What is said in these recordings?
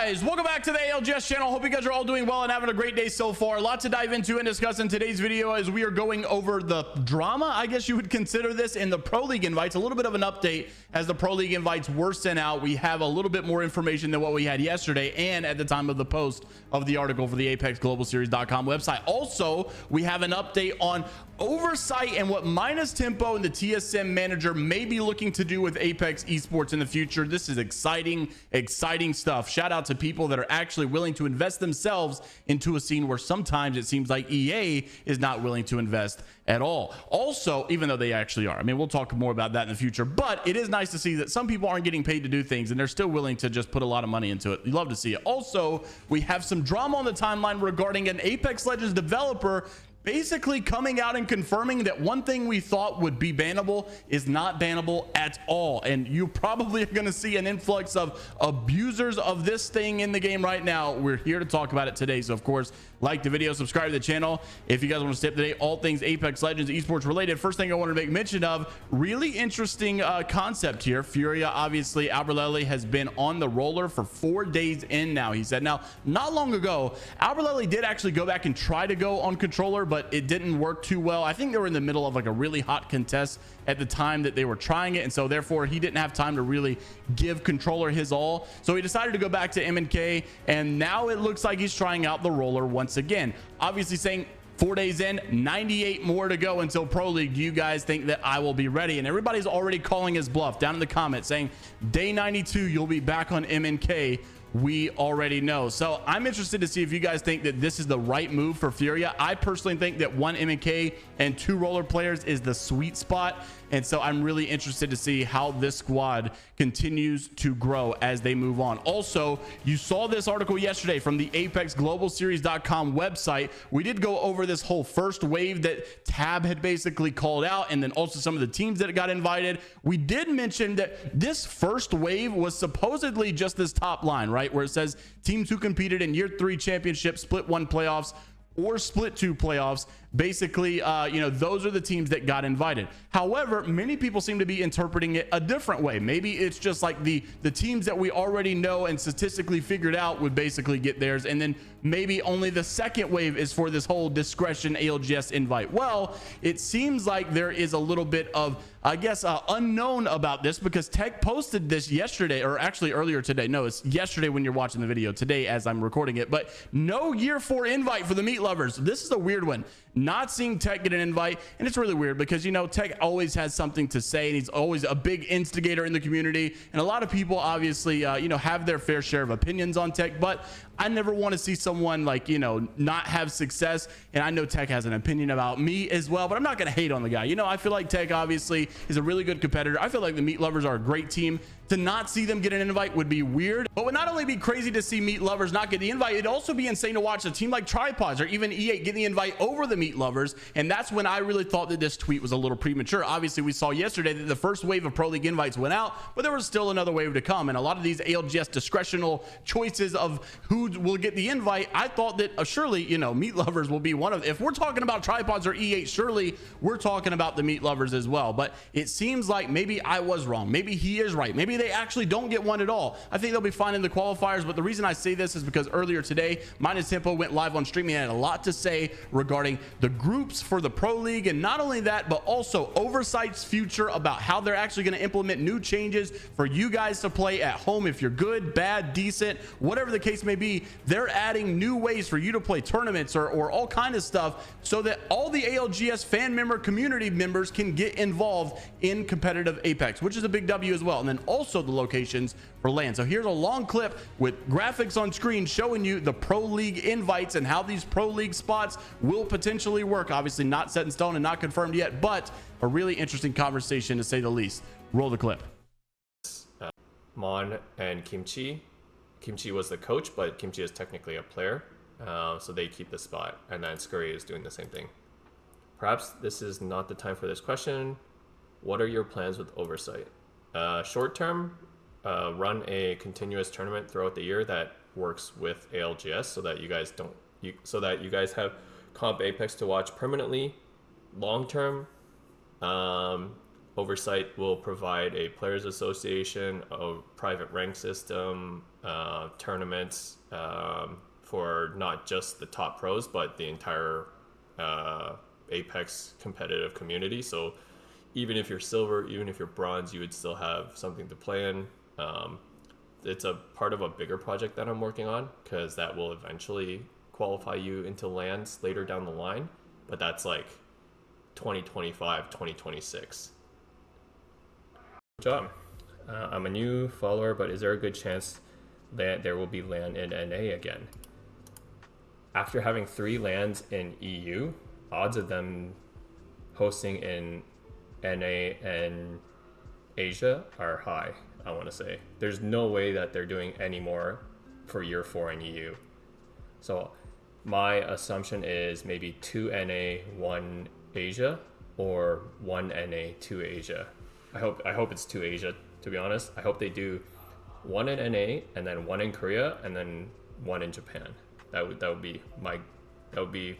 guys, welcome back to the ALGS channel. Hope you guys are all doing well and having a great day so far. A lot to dive into and discuss in today's video as we are going over the drama, I guess you would consider this, in the Pro League invites. A little bit of an update as the Pro League invites were sent out. We have a little bit more information than what we had yesterday and at the time of the post of the article for the ApexGlobalSeries.com website. Also, we have an update on oversight and what MinusTempo and the TSM manager may be looking to do with Apex Esports in the future. This is exciting stuff. Shout out to people that are actually willing to invest themselves into a scene where sometimes it seems like EA is not willing to invest at all. Also, even though they actually are. I mean, we'll talk more about that in the future, but it is nice to see that some people aren't getting paid to do things and they're still willing to just put a lot of money into it. You love to see it. Also, we have some drama on the timeline regarding an Apex Legends developer basically coming out and confirming that one thing we thought would be bannable is not bannable at all. And you probably are going to see an influx of abusers of this thing in the game right now. We're here to talk about it today. So of course, like the video, subscribe to the channel if you guys want to stay up to date, all things Apex Legends esports related. First thing I wanted to make mention of, really interesting concept here. Furia, obviously, Albralelie has been on the roller for 4 days in now, he said. Now, not long ago, Albralelie did actually go back and try to go on controller, but it didn't work too well. I think they were in the middle of like a really hot contest at the time that they were trying it, and so therefore he didn't have time to really give controller his all. So he decided to go back to MK, and now it looks like he's trying out the roller once again. Obviously saying 4 days in, 98 more to go until Pro League. Do you guys think that I will be ready? And everybody's already calling his bluff down in the comments saying day 92 you'll be back on MNK. We already know. So I'm interested to see if you guys think that this is the right move for Furia. I personally think that 1 MK and 2 roller players is the sweet spot. And so I'm really interested to see how this squad continues to grow as they move on. Also, you saw this article yesterday from the ApexGlobalSeries.com website. We did go over this whole first wave that Tab had basically called out, and then also some of the teams that got invited. We did mention that this first wave was supposedly just this top line, right? Where it says teams who competed in year 3 championship, split 1 playoffs, or split 2 playoffs. Basically, you know, those are the teams that got invited. However, many people seem to be interpreting it a different way. Maybe it's just like the teams that we already know and statistically figured out would basically get theirs, and then maybe only the second wave is for this whole discretion ALGS invite. Well, it seems like there is a little bit of, I guess, unknown about this, because TeQ posted this yesterday, or actually earlier today. No, it's yesterday when you're watching the video, today as I'm recording it. But no year 4 invite for the meat lovers. This is a weird one. Not seeing TeQ get an invite, and it's really weird because, you know, TeQ always has something to say, and he's always a big instigator in the community, and a lot of people obviously you know, have their fair share of opinions on TeQ, but I never want to see someone, like, you know, not have success. And I know TeQ has an opinion about me as well, but I'm not going to hate on the guy. You know, I feel like TeQ obviously is a really good competitor. I feel like the meat lovers are a great team. To not see them get an invite would be weird, but would not only be crazy to see meat lovers not get the invite, it'd also be insane to watch a team like Tripods or even E8 get the invite over the meat lovers. And that's when I really thought that this tweet was a little premature. Obviously, we saw yesterday that the first wave of Pro League invites went out, but there was still another wave to come. And a lot of these ALGS discretional choices of who will get the invite, I thought that surely, you know, meat lovers will be one of, if we're talking about Tripods or E8, surely we're talking about the meat lovers as well. But it seems like maybe I was wrong. Maybe he is right. Maybe they actually don't get one at all. I think they'll be fine in the qualifiers, but the reason I say this is because earlier today, MinusTempo went live on stream. He had a lot to say regarding the groups for the Pro League, and not only that, but also Oversight's future, about how they're actually going to implement new changes for you guys to play at home. If you're good, bad, decent, whatever the case may be, they're adding new ways for you to play tournaments or all kind of stuff, so that all the ALGS fan member community members can get involved in competitive Apex, which is a big W as well. And then also the locations for LAN. So here's a long clip with graphics on screen showing you the Pro League invites and how these Pro League spots will potentially work. Obviously not set in stone and not confirmed yet, but a really interesting conversation to say the least. Roll the clip. Mon and Kimchi. Kimchi was the coach, but Kimchi is technically a player, so they keep the spot. And then Scurry is doing the same thing. Perhaps this is not the time for this question. What are your plans with Oversight? Short term, run a continuous tournament throughout the year that works with ALGS, so that you guys have comp Apex to watch permanently. Long term, oversight will provide a players association, a private rank system, tournaments for not just the top pros, but the entire Apex competitive community. So even if you're silver, even if you're bronze, you would still have something to play in. It's a part of a bigger project that I'm working on, because that will eventually qualify you into lands later down the line, but that's like 2025, 2026. Good job. I'm a new follower, but is there a good chance that there will be LAN in NA again? After having 3 lands in EU, odds of them hosting in NA and Asia are high, I want to say. There's no way that they're doing any more for year 4 in EU. So my assumption is maybe 2 NA, 1 Asia, or 1 NA, 2 Asia. I hope it's 2 Asia, to be honest. I hope they do 1 in NA and then 1 in Korea and then 1 in Japan. That would be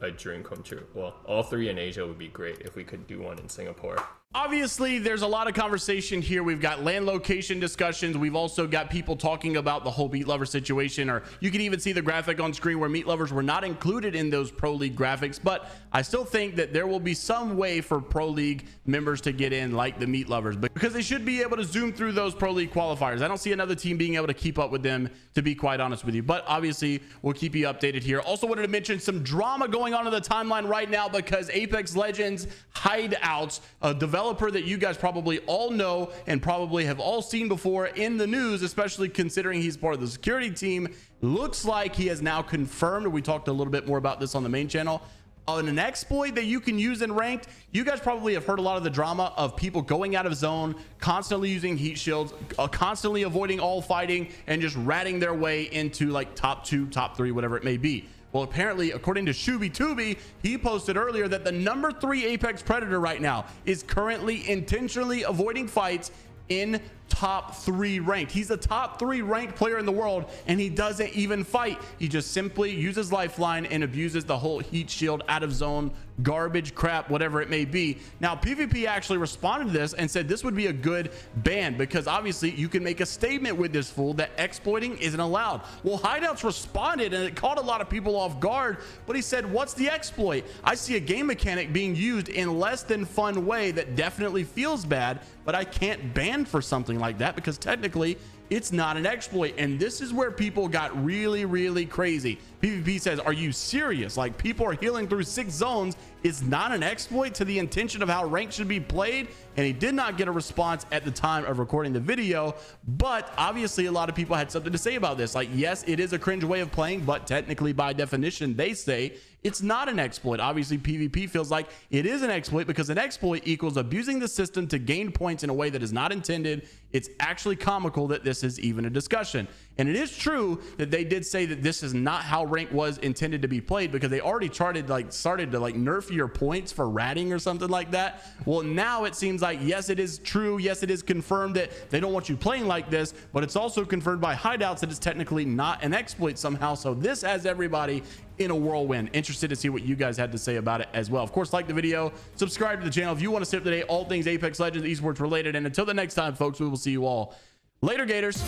a dream come true. Well, all 3 in Asia would be great if we could do 1 in Singapore. Obviously, there's a lot of conversation here. We've got land location discussions. We've also got people talking about the whole meat lover situation, or you can even see the graphic on screen where meat lovers were not included in those Pro League graphics. But I still think that there will be some way for Pro League members to get in like the meat lovers, because they should be able to zoom through those Pro League qualifiers. I don't see another team being able to keep up with them, to be quite honest with you. But obviously, we'll keep you updated here. Also wanted to mention some drama going on in the timeline right now, because Apex Legends Hideouts, a developer that you guys probably all know and probably have all seen before in the news, especially considering he's part of the security team, looks like he has now confirmed, we talked a little bit more about this on the main channel, on an exploit that you can use in ranked. You guys probably have heard a lot of the drama of people going out of zone, constantly using heat shields, constantly avoiding all fighting, and just ratting their way into like top 2, top 3, whatever it may be. Well, apparently, according to ShubyTuby, he posted earlier that the number 3 Apex Predator right now is currently intentionally avoiding fights in top 3 ranked. He's the top 3 ranked player in the world, and he doesn't even fight. He just simply uses lifeline and abuses the whole heat shield, out of zone, garbage, crap, whatever it may be. Now, PvP actually responded to this and said this would be a good ban, because obviously you can make a statement with this fool that exploiting isn't allowed. Well, Hideouts responded, and it caught a lot of people off guard, but he said, what's the exploit? I see a game mechanic being used in less than fun way that definitely feels bad, but I can't ban for something like that because technically it's not an exploit. And this is where people got really crazy. PvP says, are you serious? Like, people are healing through 6 zones. It's not an exploit to the intention of how rank should be played. And he did not get a response at the time of recording the video, but obviously a lot of people had something to say about this. Like, yes, it is a cringe way of playing, but technically by definition they say it's not an exploit. Obviously PvP feels like it is an exploit, because an exploit equals abusing the system to gain points in a way that is not intended. It's actually comical that this is even a discussion. And it is true that they did say that this is not how rank was intended to be played, because they already started to nerf your points for ratting or something like that. Well, now it seems like, yes, it is true. Yes, it is confirmed that they don't want you playing like this, but it's also confirmed by Hideouts that it's technically not an exploit somehow. So this has everybody in a whirlwind. Interested to see what you guys had to say about it as well. Of course, like the video, subscribe to the channel if you want to stay up to date, all things Apex Legends, esports related. And until the next time, folks, we will see you all later, Gators.